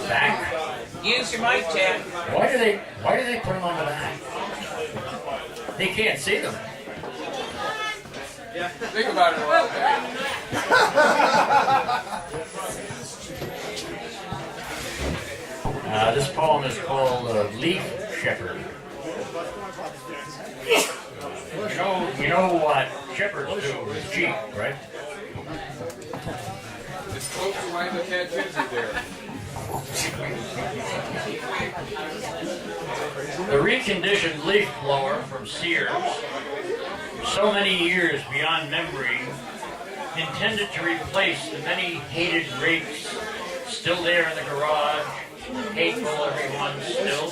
Back. Use your mic, Chad. Why do they put them on the back? They can't see them. Think about it a while. This poem is called Leaf Shepherd. You know what shepherds do with sheep, right? It's close to why the cat kids are there. The reconditioned leaf blower from Sears, so many years beyond memory, intended to replace the many hated rakes still there in the garage, hateful everyone still,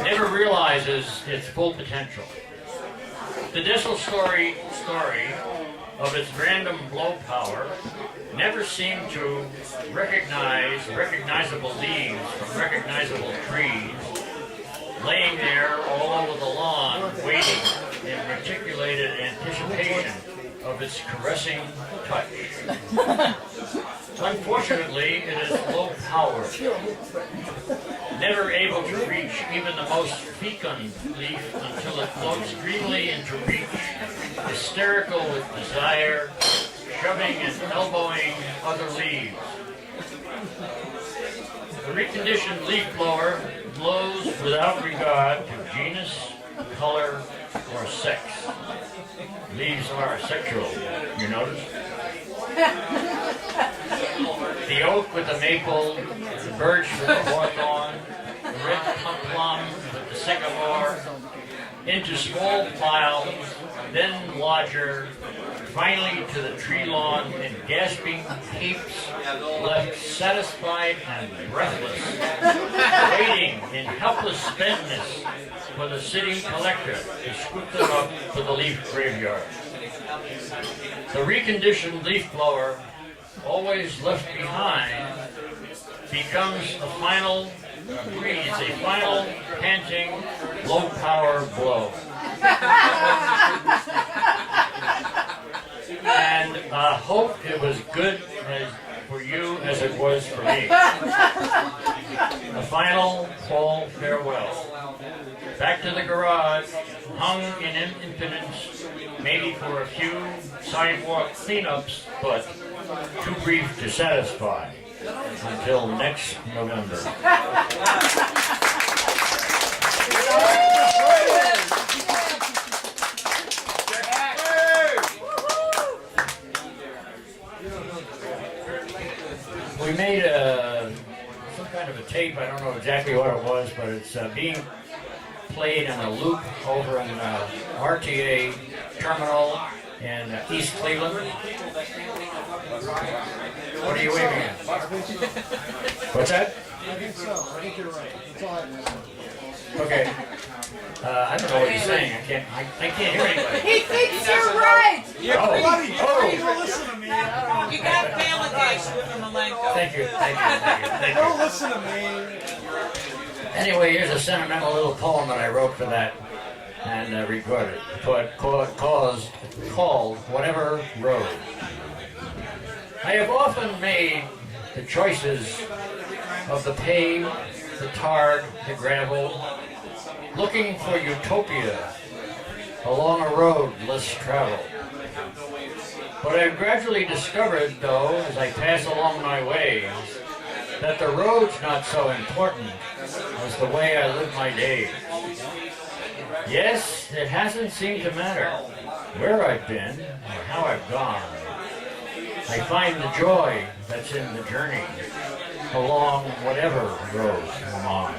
never realizes its full potential. The dismal story of its random blow power never seemed to recognize recognizable leaves from recognizable trees, laying there all over the lawn, waiting in reticulated anticipation of its caressing touch. Unfortunately, it is low power, never able to reach even the most fecund leaf until it floats dreamily into reach, hysterical with desire, shoving and elbowing other leaves. The reconditioned leaf blower blows without regard to genus, color, or sex. Leaves are sexual, you notice? The oak with the maple, the birch with the hawthorn, the red plum with the sycamore, into small piles, then larger, finally to the tree lawn in gasping heaps, left satisfied and breathless, waiting in helpless spentness for the city collector to scoop them up for the leaf graveyard. The reconditioned leaf blower, always left behind, becomes a final, breathes a final, panting, low-power blow. And I hope it was good for you as it was for me. A final fall farewell. Back to the garage, hung in impotence, maybe for a few sidewalk cleanups, but too brief to satisfy. Until next November. We made some kind of a tape. I don't know exactly what it was, but it's being played on a loop over in RTA terminal in East Cleveland. What are you waving at? What's that? I think so. I think you're right. That's all I know. Okay. I don't know what he's saying. I can't hear anybody. He thinks you're right. Oh. Don't listen to me. You got validation from Malenko. Thank you. Don't listen to me. Anyway, here's a sentimental little poem that I wrote for that and recorded. Called Whatever Road. I have often made the choices of the paved, the tarred, the gravel, looking for utopia along a road less traveled. But I've gradually discovered, though, as I pass along my ways, that the road's not so important as the way I live my days. Yes, it hasn't seemed to matter where I've been or how I've gone. I find the joy that's in the journey along whatever road I'm on.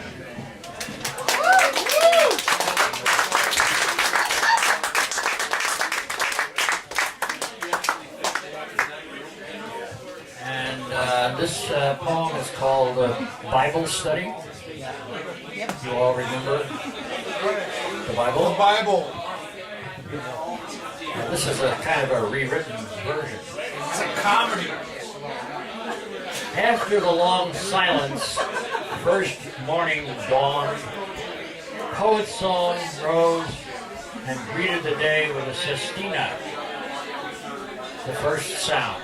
And this poem is called Bible Study. You all remember the Bible? The Bible. This is a kind of a rewritten version. It's a comedy. After the long silence, first morning dawned, poet song rose and greeted the day with a sestina, the first sound.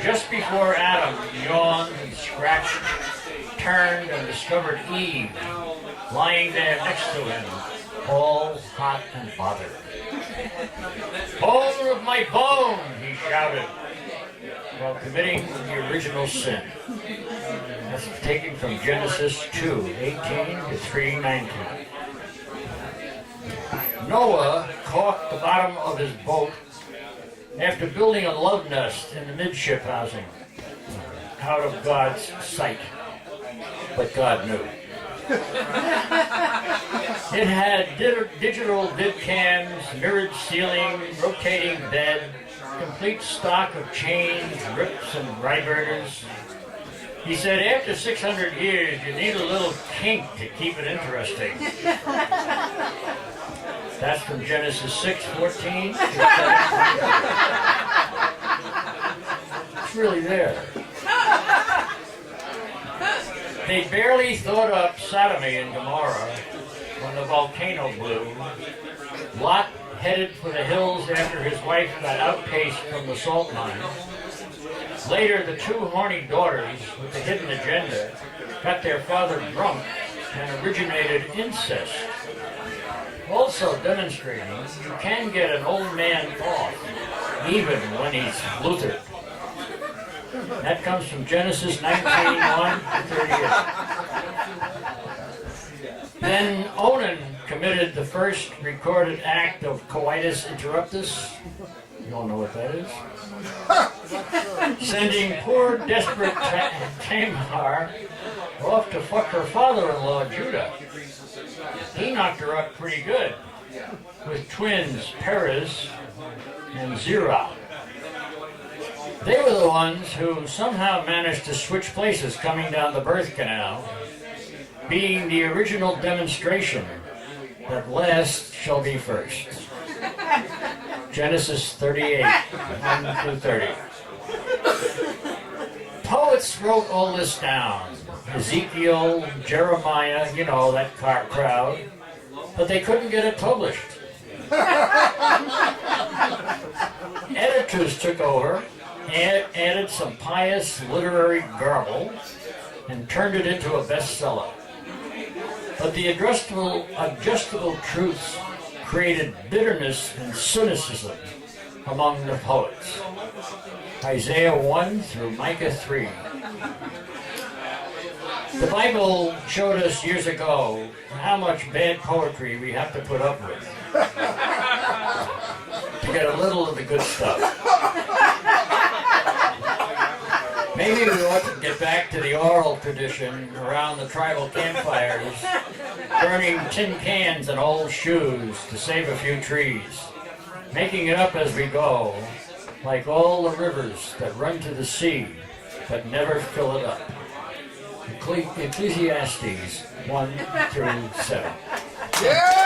Just before Adam yawned and scratched, turned and discovered Eve lying there next to him, all hot and bothered. "Bone of my bone," he shouted, while committing the original sin. That's taken from Genesis 2:18 to 3:19. Noah caulked the bottom of his boat after building a love nest in the midship housing, out of God's sight. But God knew. It had digital vid cams, mirrored ceiling, rotating bed, complete stock of chains, rips, and vibrators. He said, after 600 years, you need a little kink to keep it interesting. That's from Genesis 6:14. It's really there. They barely thought up Sodomy and Gomorrah when the volcano blew. Lot headed for the hills after his wife got outpaced from the salt mine. Later, the two horny daughters with the hidden agenda got their father drunk and originated incest. Also demonstrating you can get an old man off, even when he's Luther. That comes from Genesis 19:1 to 38. Then Onan committed the first recorded act of coitus interruptus. You all know what that is? Sending poor, desperate Tamar off to fuck her father-in-law, Judah. He knocked her up pretty good, with twins Perez and Zerah. They were the ones who somehow managed to switch places coming down the birth canal, being the original demonstration that last shall be first. Genesis 38:1 through 30. Poets wrote all this down. Ezekiel, Jeremiah, you know, that crowd. But they couldn't get it published. Editors took over, added some pious literary garble, and turned it into a bestseller. But the adjustable truths created bitterness and cynicism among the poets. Isaiah 1 through Micah 3. The Bible showed us years ago how much bad poetry we have to put up with to get a little of the good stuff. Maybe we ought to get back to the oral tradition around the tribal campfires, burning tin cans and old shoes to save a few trees, making it up as we go, like all the rivers that run to the sea but never fill it up. Ecclesiastes 1 through 7. Yeah!